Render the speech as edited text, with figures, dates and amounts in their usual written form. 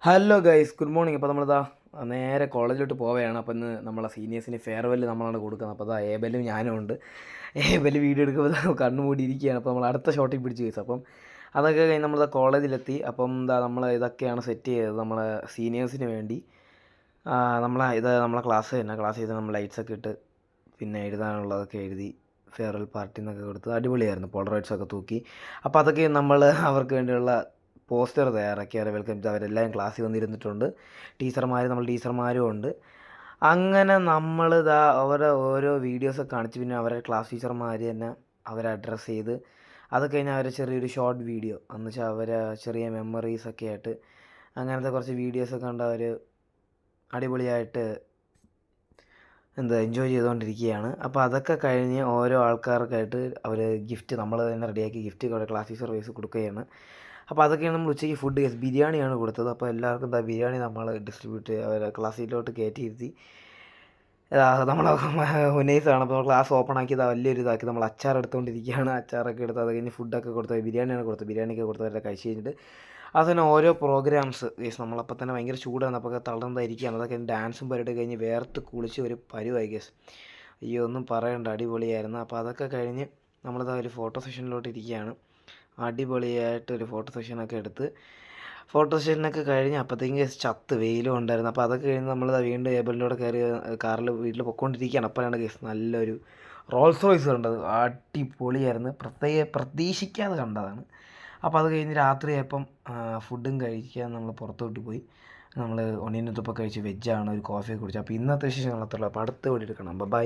Hello guys, good morning. അപ്പോൾ നമ്മളിതാ നേരെ കോളേജിലോട്ട് പോവുകയാണ്. അപ്പോൾ ഇന്ന് നമ്മളെ സീനിയേഴ്സിന് ഫെയർവെൽ നമ്മളാണ് കൊടുക്കുന്നത്. അപ്പോൾ അതാ ഏബലും ഞാനും ഉണ്ട്. ഏബൽ വീഡിയോ എടുക്കുമ്പോൾ കണ്ണു മൂടിയിരിക്കുകയാണ്. അപ്പോൾ നമ്മൾ അടുത്ത ഷോട്ടിൽ പിടിച്ച് ഗൈസ്. അപ്പം അതൊക്കെ കഴിഞ്ഞ് നമ്മളിതാ കോളേജിലെത്തി. അപ്പം എന്താ നമ്മൾ ഇതൊക്കെയാണ് സെറ്റ് ചെയ്തത് നമ്മളെ സീനിയേഴ്സിന് വേണ്ടി. നമ്മളെ ക്ലാസ് തന്നെ ക്ലാസ് ചെയ്ത് നമ്മൾ ലൈറ്റ്സൊക്കെ ഇട്ട് പിന്നെ എഴുതാനുള്ളതൊക്കെ എഴുതി ഫെയർവെൽ പാർട്ടി എന്നൊക്കെ കൊടുത്ത് അടിപൊളിയായിരുന്നു. പോളറൈഡ്സൊക്കെ തൂക്കി. അപ്പോൾ അതൊക്കെ നമ്മൾ അവർക്ക് വേണ്ടിയുള്ള പോസ്റ്റർ തയ്യാറാക്കി അവരെ വെൽക്കം ചെയ്ത് അവരെല്ലാം ക്ലാസ്സിൽ വന്നിരുന്നിട്ടുണ്ട്. ടീച്ചർമാരും ഉണ്ട്. അങ്ങനെ നമ്മളിതാ അവരെ ഓരോ വീഡിയോസൊക്കെ കാണിച്ച് പിന്നെ അവരെ ക്ലാസ് ടീച്ചർമാർ തന്നെ അവരെ അഡ്രസ്സ് ചെയ്ത് അത് കഴിഞ്ഞ് അവരെ ചെറിയൊരു ഷോർട്ട് വീഡിയോ എന്ന് വെച്ചാൽ അവരെ ചെറിയ മെമ്മറീസൊക്കെ ആയിട്ട് അങ്ങനത്തെ കുറച്ച് വീഡിയോസൊക്കെ കണ്ട് അവർ അടിപൊളിയായിട്ട് എൻജോയ് ചെയ്തുകൊണ്ടിരിക്കുകയാണ്. അപ്പോൾ അതൊക്കെ കഴിഞ്ഞ് ഓരോ ആൾക്കാർക്കായിട്ട് അവർ ഗിഫ്റ്റ് നമ്മൾ തന്നെ റെഡിയാക്കി ഗിഫ്റ്റ് ക്ലാസ് ടീച്ചർ വൈസ് കൊടുക്കുകയാണ്. അപ്പോൾ അതൊക്കെയാണ് നമ്മൾ ഉച്ചയ്ക്ക് ഫുഡ് ബിരിയാണിയാണ് കൊടുത്തത്. അപ്പോൾ എല്ലാവർക്കും ബിരിയാണി നമ്മൾ ഡിസ്ട്രിബ്യൂട്ട് അവരെ ക്ലാസ്സിലോട്ട് കയറ്റിയിരുത്തി. നമ്മൾ ഹുനൈസാണ്. അപ്പോൾ ക്ലാസ് ഓപ്പൺ ആക്കി വലിയൊരു ഇതാക്കി നമ്മൾ അച്ചാർ എടുത്തുകൊണ്ടിരിക്കുകയാണ്. അച്ചാറൊക്കെ എടുത്ത് അത് കഴിഞ്ഞ് ഫുഡൊക്കെ കൊടുത്തത് ബിരിയാണിയാണ് കൊടുത്തത്. ബിരിയാണിയൊക്കെ കൊടുത്തവരെ കഴിച്ച് കഴിഞ്ഞിട്ട് അതിന് ഓരോ പ്രോഗ്രാംസ് ഗേസ് നമ്മളപ്പോൾ തന്നെ ഭയങ്കര ചൂടാണ്. അപ്പോൾ തളർന്നതായിരിക്കുകയാണ്. അതൊക്കെ ഡാൻസും പരിപാടി കഴിഞ്ഞ് വേർത്ത് കുളിച്ച് ഒരു പരുവായി ഗേസ്. അയ്യോ ഒന്നും പറയണ്ട, അടിപൊളിയായിരുന്നു. അപ്പോൾ അതൊക്കെ കഴിഞ്ഞ് നമ്മളിതാ ഒരു ഫോട്ടോ സെഷനിലോട്ട് ഇരിക്കുകയാണ്. അടിപൊളിയായിട്ടൊരു ഫോട്ടോ സെഷനൊക്കെ എടുത്ത് ഫോട്ടോ സെഷനൊക്കെ കഴിഞ്ഞ് അപ്പോഴത്തേക്കും ചത്ത് വെയിലും ഉണ്ടായിരുന്നു. അപ്പോൾ അതൊക്കെ കഴിഞ്ഞ് നമ്മൾ വീണ്ടും ഏബിളിലൂടെ കയറി കാറിൽ വീട്ടിൽ പൊയ്ക്കൊണ്ടിരിക്കുകയാണ്. അപ്പോഴാണ് കേസ് നല്ലൊരു റോൾസ് റോയ്സ് കണ്ടത്. അടിപൊളിയായിരുന്നു. പ്രതീക്ഷിക്കാതെ കണ്ടതാണ്. അപ്പോൾ അത് കഴിഞ്ഞ് രാത്രിയായപ്പം ഫുഡും കഴിക്കാൻ നമ്മൾ പുറത്തോട്ട് പോയി. നമ്മൾ ഒണിയൻ ഉത്തപ്പം കഴിച്ച് വെജാണ്, ഒരു കോഫിയൊക്കെ കുടിച്ചു. അപ്പോൾ ഇന്നത്തെ വിശേഷങ്ങൾ അത്രയുള്ളൂ. അപ്പോൾ അടുത്ത വീഡിയോ എടുക്കണം. ബൈ.